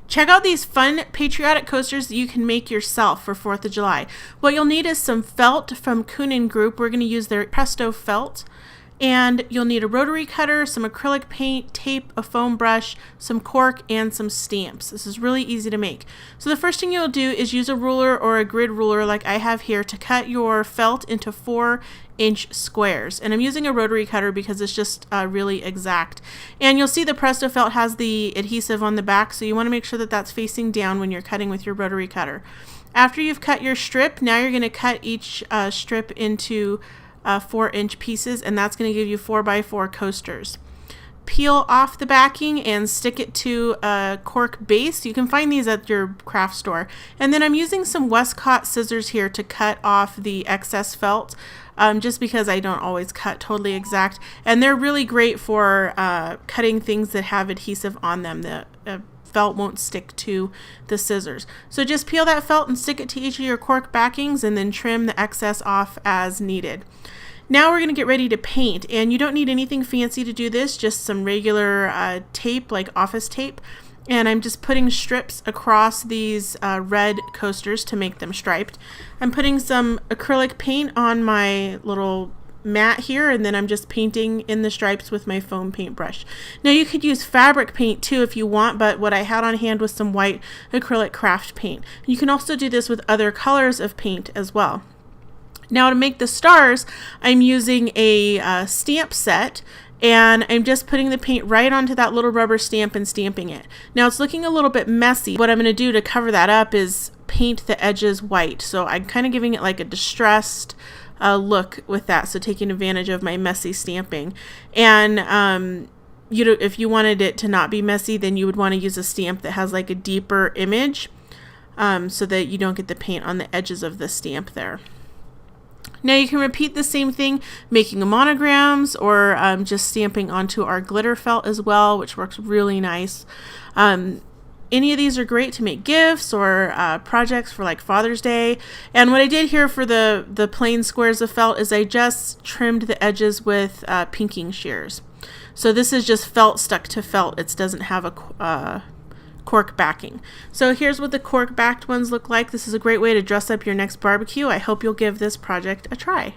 Check out these fun Patriotic coasters that you can make yourself for 4th of July. What you'll need is some felt from Kunin Group. We're going to use their Presto felt. And you'll need a rotary cutter, some acrylic paint, tape, a foam brush, some cork, and some stamps. This is really easy to make. So the first thing you'll do is use a ruler or a grid ruler like I have here to cut your felt into 4-inch squares. And I'm using a rotary cutter because it's just really exact. And you'll see the Presto felt has the adhesive on the back, so you want to make sure that that's facing down when you're cutting with your rotary cutter. After you've cut your strip, now you're going to cut each strip into 4-inch pieces, and that's going to give you 4x4 coasters. Peel off the backing and stick it to a cork base. You can find these at your craft store. And then I'm using some Westcott scissors here to cut off the excess felt, just because I don't always cut totally exact. And they're really great for cutting things that have adhesive on them. The felt won't stick to the scissors. So just peel that felt and stick it to each of your cork backings, and then trim the excess off as needed. Now we're going to get ready to paint, and you don't need anything fancy to do this, just some regular tape like office tape. And I'm just putting strips across these red coasters to make them striped. I'm putting some acrylic paint on my little mat here, and then I'm just painting in the stripes with my foam paintbrush. Now you could use fabric paint too if you want, but what I had on hand was some white acrylic craft paint. You can also do this with other colors of paint as well. Now to make the stars, I'm using a stamp set, and I'm just putting the paint right onto that little rubber stamp and stamping it. Now it's looking a little bit messy. What I'm going to do to cover that up is paint the edges white. So I'm kind of giving it like a distressed look with that, so taking advantage of my messy stamping. And if you wanted it to not be messy, then you would want to use a stamp that has like a deeper image, so that you don't get the paint on the edges of the stamp there. Now you can repeat the same thing, making monograms or just stamping onto our glitter felt as well, which works really nice. Any of these are great to make gifts or projects for like Father's Day. And what I did here for the plain squares of felt is I just trimmed the edges with pinking shears. So this is just felt stuck to felt. It doesn't have a cork backing. So here's what the cork backed ones look like. This is a great way to dress up your next barbecue. I hope you'll give this project a try.